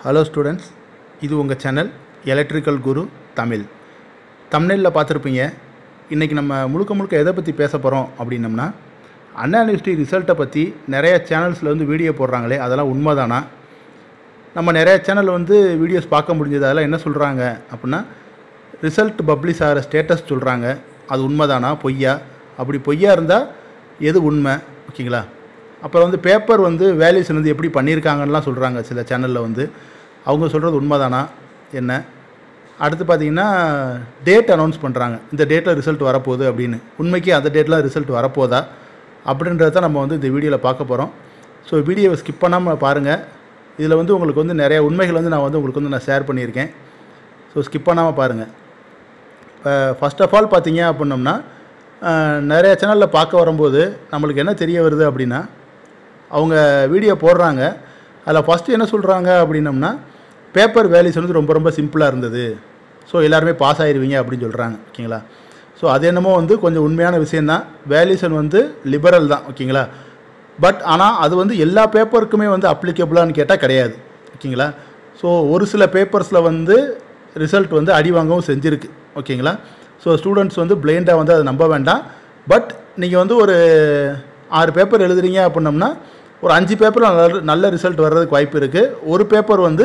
Hello students, இது உங்கள் channel electrical குரு தமிழ். தமிழில் பார்த்துருப்பீங்க. இன்றைக்கி நம்ம முழுக்க எதை பற்றி பேச போகிறோம் அப்படின்னம்னா, அண்ணா யூனிவர்சிட்டி ரிசல்ட்டை பற்றி நிறைய சேனல்ஸில் வந்து வீடியோ போடுறாங்களே, அதெல்லாம் உண்மைதானா? நம்ம நிறைய சேனல் வந்து வீடியோஸ் பார்க்க முடிஞ்சது. அதெல்லாம் என்ன சொல்கிறாங்க அப்படின்னா, ரிசல்ட் பப்ளிஷ் ஆகிற ஸ்டேட்டஸ் சொல்கிறாங்க. அது உண்மைதானா பொய்யா? அப்படி பொய்யா இருந்தால் எது உண்மை? ஓகேங்களா? அப்புறம் வந்து பேப்பர் வந்து வேல்யூஷன் வந்து எப்படி பண்ணியிருக்காங்கன்னெலாம் சொல்கிறாங்க சில சேனலில் வந்து. அவங்க சொல்கிறது உண்மைதானா என்ன? அடுத்து பார்த்திங்கன்னா டேட் அனௌன்ஸ் பண்ணுறாங்க, இந்த டேட்டில் ரிசல்ட் வரப்போகுது அப்படின்னு. உண்மைக்கு அந்த டேட்டில் ரிசல்ட் வரப்போதா அப்படின்றத நம்ம வந்து இந்த வீடியோவில் பார்க்க போகிறோம். ஸோ வீடியோவை ஸ்கிப் பண்ணாமல் பாருங்கள். இதில் வந்து உங்களுக்கு வந்து நிறைய உண்மைகள் வந்து உங்களுக்கு வந்து நான் ஷேர் பண்ணியிருக்கேன். ஸோ ஸ்கிப் பண்ணாமல் பாருங்கள். ஃபர்ஸ்ட் ஆஃப் ஆல் பார்த்திங்க அப்படின்னோம்னா, நிறைய சேனலில் பார்க்க வரும்போது நம்மளுக்கு என்ன தெரிய வருது அப்படின்னா, அவங்க வீடியோ போடுறாங்க. அதில் ஃபஸ்ட்டு என்ன சொல்கிறாங்க அப்படின்னம்னா, பேப்பர் வேல்யூஸ் வந்து ரொம்ப சிம்பிளாக இருந்தது, ஸோ எல்லாருமே பாஸ் ஆகிடுவீங்க அப்படின்னு சொல்கிறாங்க. ஓகேங்களா? ஸோ அது என்னமோ வந்து கொஞ்சம் உண்மையான விஷயந்தான். வேல்யூஷன் வந்து லிபரல் தான். ஓகேங்களா? பட் ஆனால் அது வந்து எல்லா பேப்பருக்குமே வந்து அப்ளிகபிளான்னு கேட்டால் கிடையாது. ஓகேங்களா? ஸோ ஒரு சில பேப்பர்ஸில் வந்து ரிசல்ட் வந்து அடி வாங்கவும் செஞ்சுருக்கு. ஓகேங்களா? ஸோ ஸ்டூடெண்ட்ஸ் வந்து பிளைண்டாக வந்து அதை நம்ப வேண்டாம். பட் நீங்கள் வந்து ஒரு 6 பேப்பர் எழுதுறீங்க அப்படின்னம்னா, ஒரு 5 பேப்பரில் நல்ல ரிசல்ட் வர்றதுக்கு வாய்ப்பு இருக்குது. ஒரு பேப்பர் வந்து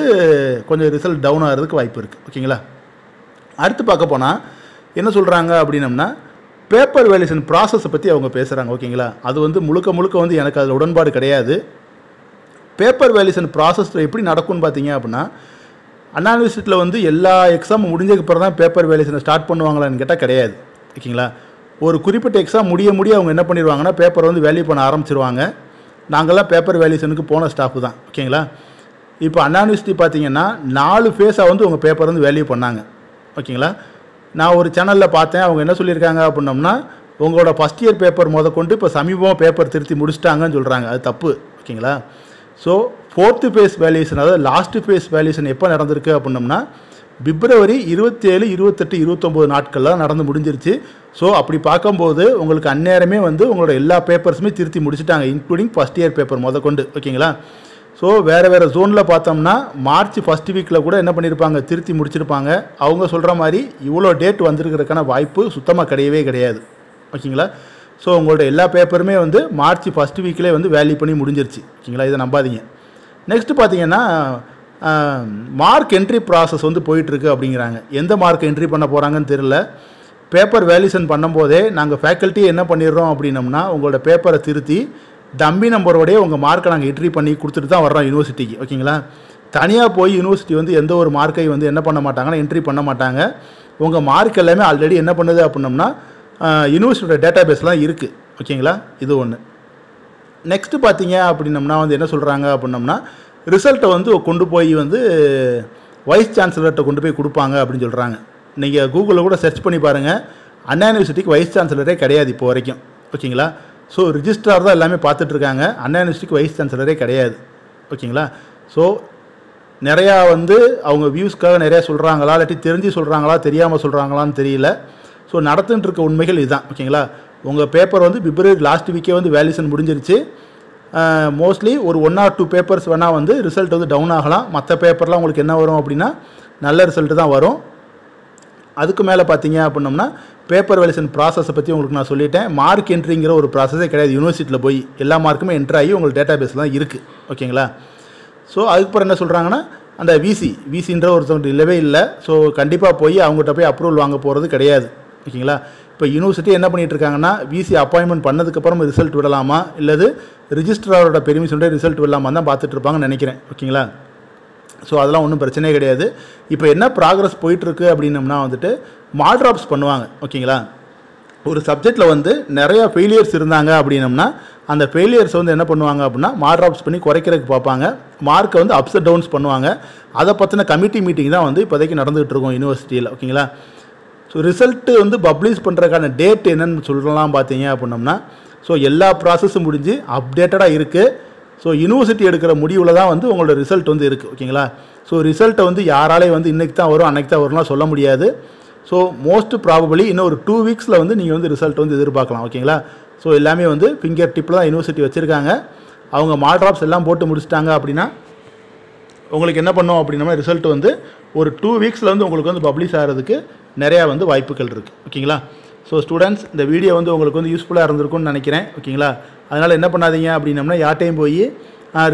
கொஞ்சம் ரிசல்ட் டவுன் ஆகிறதுக்கு வாய்ப்பு இருக்குது. ஓகேங்களா? அடுத்து பார்க்க போனால் என்ன சொல்கிறாங்க அப்படின்னம்னா, பேப்பர் வேல்யூஷன் ப்ராசஸை பற்றி அவங்க பேசுகிறாங்க. ஓகேங்களா? அது வந்து முழுக்க வந்து எனக்கு அதில் உடன்பாடு கிடையாது. பேப்பர் வேல்யூஷன் ப்ராசஸ் எப்படி நடக்கும்னு பார்த்தீங்க அப்படின்னா, அண்ணா யூனிவர்சிட்டியில் வந்து எல்லா எக்ஸாமும் முடிஞ்சதுக்கு அப்புறம் தான் பேப்பர் வேல்யூஷனை ஸ்டார்ட் பண்ணுவாங்களான்னு கேட்டால் கிடையாது. ஓகேங்களா? ஒரு குறிப்பிட்ட எக்ஸாம் முடிய அவங்க என்ன பண்ணிடுவாங்கன்னா, பேப்பர் வந்து வேல்யூ பண்ண ஆரம்பிச்சிருவாங்க. நாங்கள்லாம் பேப்பர் வேல்யூஷனுக்கு போன ஸ்டாஃப் தான். ஓகேங்களா? இப்போ அண்ணா யூனிவர்சிட்டி பார்த்தீங்கன்னா 4 ஃபேஸாக வந்து உங்கள் பேப்பர் வந்து வேல்யூ பண்ணாங்க. ஓகேங்களா? நான் ஒரு சேனலில் பார்த்தேன். அவங்க என்ன சொல்லியிருக்காங்க அப்படின்னம்னா, உங்களோட ஃபஸ்ட் இயர் பேப்பர் கொண்டு இப்போ சமீபமாக பேப்பர் திருத்தி முடிச்சிட்டாங்கன்னு சொல்கிறாங்க. அது தப்பு. ஓகேங்களா? ஸோ 4th ஃபேஸ் வேல்யூஷன், அதாவது லாஸ்ட் ஃபேஸ் வேல்யூஷன் எப்போ நடந்திருக்கு அப்படின்னம்னா, பிப்ரவரி 27, 28, 29 நாட்கள்லாம் நடந்து முடிஞ்சிருச்சு. ஸோ அப்படி பார்க்கும்போது உங்களுக்கு அந்நேரமே வந்து உங்களோட எல்லா பேப்பர்ஸுமே திருத்தி முடிச்சுட்டாங்க, இன்க்ளூடிங் ஃபஸ்ட் இயர் பேப்பர் கொண்டு. ஓகேங்களா? ஸோ வேறு ஜோனில் பார்த்தோம்னா மார்ச் ஃபஸ்ட் வீக்கில் கூட என்ன பண்ணியிருப்பாங்க, திருத்தி முடிச்சிருப்பாங்க. அவங்க சொல்கிற மாதிரி இவ்வளோ டேட் வந்திருக்கிறதுக்கான வாய்ப்பு சுத்தமாக கிடையாது. ஓகேங்களா? ஸோ உங்களோட எல்லா பேப்பருமே வந்து மார்ச் ஃபஸ்ட் வீக்கிலே வந்து வேல்யூ பண்ணி முடிஞ்சிருச்சு. ஓகேங்களா? இதை நம்பாதீங்க. நெக்ஸ்ட்டு பார்த்தீங்கன்னா, மார்க் என்ட்ரி ப்ராசஸ் வந்து போயிட்டுருக்கு அப்படிங்கிறாங்க. எந்த மார்க் என்ட்ரி பண்ண போகிறாங்கன்னு தெரியல. பேப்பர் வேல்யூஷன் பண்ணும்போதே நாங்கள் ஃபேக்கல்ட்டி என்ன பண்ணிடுறோம் அப்படின்னம்னா, உங்களோட பேப்பரை திருத்தி டம்மி நம்பரோடையே உங்கள் மார்க்கை நாங்கள் என்ட்ரி பண்ணி கொடுத்துட்டு தான் வர்றோம் யூனிவர்சிட்டிக்கு. ஓகேங்களா? தனியாக போய் யூனிவர்சிட்டி வந்து எந்த ஒரு மார்க்கை வந்து என்ன பண்ண மாட்டாங்கன்னா, என்ட்ரி பண்ண மாட்டாங்க. உங்கள் மார்க் எல்லாமே ஆல்ரெடி என்ன பண்ணுது அப்படின்னம்னா, யூனிவர்சிட்டியோட டேட்டா பேஸ்லாம் இருக்குது. ஓகேங்களா? இது ஒன்று. நெக்ஸ்ட்டு பார்த்தீங்க அப்படின்னம்னா வந்து என்ன சொல்கிறாங்க அப்படின்னம்னா, ரிசல்ட்டை வந்து கொண்டு போய் வந்து வைஸ் சான்சலர்கிட்ட கொண்டு போய் கொடுப்பாங்க அப்படின்னு சொல்கிறாங்க. நீங்கள் கூகுளில் கூட சர்ச் பண்ணி பாருங்கள், அண்ணா யூனிவர்சிட்டிக்கு வைஸ் சான்சலரே கிடையாது இப்போ வரைக்கும். ஓகேங்களா? ஸோ ரிஜிஸ்ட்ரார் தான் எல்லாமே பார்த்துட்ருக்காங்க. அண்ணா யூனிவர்சிட்டிக்கு வைஸ் சான்சலரே கிடையாது. ஓகேங்களா? ஸோ நிறையா வந்து அவங்க வியூஸ்க்காக நிறையா சொல்கிறாங்களா, இல்லாட்டி தெரிஞ்சு சொல்கிறாங்களா, தெரியாமல் சொல்கிறாங்களான்னு தெரியல. ஸோ நடந்துட்டு இருக்க உண்மைகள் இதுதான். ஓகேங்களா? உங்கள் பேப்பர் வந்து பிப்ரவரி லாஸ்ட் வீக்கே வந்து வேல்யூஷன் முடிஞ்சிருச்சு. மோஸ்ட்லி ஒரு 1 or 2 பேப்பர்ஸ் வேணால் வந்து ரிசல்ட் வந்து டவுன் ஆகலாம். மற்ற பேப்பர்லாம் உங்களுக்கு என்ன வரும் அப்படின்னா, நல்ல ரிசல்ட்டு தான் வரும். அதுக்கு மேலே பார்த்தீங்க அப்படின்னம்னா, பேப்பர் வேல்யூஷன் ப்ராசஸை பற்றி உங்களுக்கு நான் சொல்லிட்டேன். மார்க் என்ட்ரிங்கிற ஒரு ப்ராசஸே கிடையாது. யூனிவர்சிட்டியில் போய் எல்லா மார்க்குமே என்ட்ரு ஆகி உங்களுக்கு டேட்டா பேஸில் தான் இருக்குது. ஓகேங்களா? ஸோ அதுக்கப்புறம் என்ன சொல்கிறாங்கன்னா, அந்த விசின்ற ஒருத்தவங்க இல்லவே இல்லை. ஸோ கண்டிப்பாக போய் அவங்ககிட்ட போய் அப்ரூவல் வாங்க போகிறது கிடையாது. ஓகேங்களா? இப்போ யூனிவர்சிட்டி என்ன பண்ணிகிட்டு இருக்காங்கன்னா, விசி அப்பாயின்மெண்ட் பண்ணதுக்கப்புறம் ரிசல்ட் விடலாமா, இல்லது ரிஜிஸ்ட்ராரோட பெர்மிஷனோட ரிசல்ட் விடலாமா தான் பார்த்துட்டு இருப்பாங்கன்னு நினைக்கிறேன். ஓகேங்களா? ஸோ அதெல்லாம் ஒன்றும் பிரச்சனையே கிடையாது. இப்போ என்ன ப்ராக்ரஸ் போயிட்டுருக்கு அப்படின்னம்னா வந்துட்டு மார்க் ட்ராப்ஸ் பண்ணுவாங்க. ஓகேங்களா? ஒரு சப்ஜெக்டில் வந்து நிறையா ஃபெயிலியர்ஸ் இருந்தாங்க அப்படின்னம்னா, அந்த ஃபெயிலியர்ஸ் வந்து என்ன பண்ணுவாங்க அப்படின்னா, மார்க் ட்ராப்ஸ் பண்ணி குறைக்கிறதுக்கு பார்ப்பாங்க. மார்க்கை வந்து அப்ஸ் அண்ட் டவுன்ஸ் பண்ணுவாங்க. அதை பற்றின கமிட்டி மீட்டிங் தான் வந்து இப்போதைக்கு நடந்துகிட்டு இருக்கோம் யூனிவர்சிட்டியில். ஓகேங்களா? ஸோ ரிசல்ட்டு வந்து பப்ளிஷ் பண்ணுறதுக்கான டேட் என்னென்னு சொல்லலாம் பார்த்தீங்க அப்படின்னம்னா, ஸோ எல்லா ப்ராசஸும் முடிஞ்சு அப்டேட்டடாக இருக்குது. ஸோ யூனிவர்சிட்டி எடுக்கிற முடிவில் தான் வந்து உங்களோட ரிசல்ட் வந்து இருக்குது. ஓகேங்களா? ஸோ ரிசல்ட்டை வந்து யாராலையும் வந்து இன்றைக்கி தான் வரும் அன்றைக்கி தான் வரும்லாம் சொல்ல முடியாது. ஸோ மோஸ்ட் ப்ராபபிளி இன்னும் ஒரு 2 வீக்ஸில் வந்து நீங்கள் வந்து ரிசல்ட் வந்து எதிர்பார்க்கலாம். ஓகேங்களா? ஸோ எல்லாமே வந்து ஃபிங்கர் டிப்பில் தான் யூனிவர்சிட்டி வச்சுருக்காங்க. அவங்க மார்க் ட்ராப்ஸ் எல்லாம் போட்டு முடிச்சிட்டாங்க அப்படின்னா உங்களுக்கு என்ன பண்ணும் அப்படின்னா ரிசல்ட் வந்து ஒரு 2 வீக்ஸில் வந்து உங்களுக்கு வந்து பப்ளிஷ் ஆகிறதுக்கு நிறையா வந்து வாய்ப்புகள் இருக்குது. ஓகேங்களா? ஸோ ஸ்டூடெண்ட்ஸ், இந்த வீடியோ வந்து உங்களுக்கு வந்து யூஸ்ஃபுல்லாக இருந்திருக்கும்னு நினைக்கிறேன். ஓகேங்களா? அதனால் என்ன பண்ணாதீங்க அப்படின்னம்னா யார்ட்டையும் போய்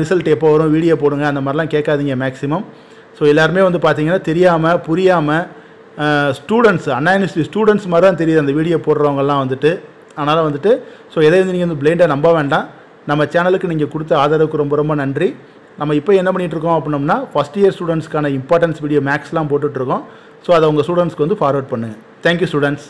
ரிசல்ட் எப்போ வரும், வீடியோ போடுங்க அந்த மாதிரிலாம் கேட்காதீங்க மேக்ஸிமம். ஸோ எல்லாருமே வந்து பார்த்தீங்கன்னா தெரியாமல் புரியாமல் ஸ்டூடெண்ட்ஸ், அண்ணா யூனிவர்சிட்டி ஸ்டூடெண்ட்ஸ் மாதிரி தான் தெரியுது அந்த வீடியோ போடுறவங்கலாம் வந்துட்டு. அதனால் வந்துட்டு ஸோ எதை வந்து நீங்கள் வந்து பிளைண்டாக நம்ப வேண்டாம். நம்ம சேனலுக்கு நீங்கள் கொடுத்த ஆதரவுக்கு ரொம்ப ரொம்ப நன்றி. நம்ம இப்போ என்ன பண்ணிகிட்ருக்கோம் அப்படின்னம்னா ஃபஸ்ட் இயர் ஸ்டூடெண்ட்ஸ்க்கான இம்பார்ட்டன்ஸ் வீடியோ மேக்ஸ்லாம் போட்டுட்ருக்கோம். ஸோ அதை உங்கள் ஸ்டூடெண்ட்ஸ்க்கு வந்து ஃபார்வர்ட் பண்ணுங்கள். Thank you students.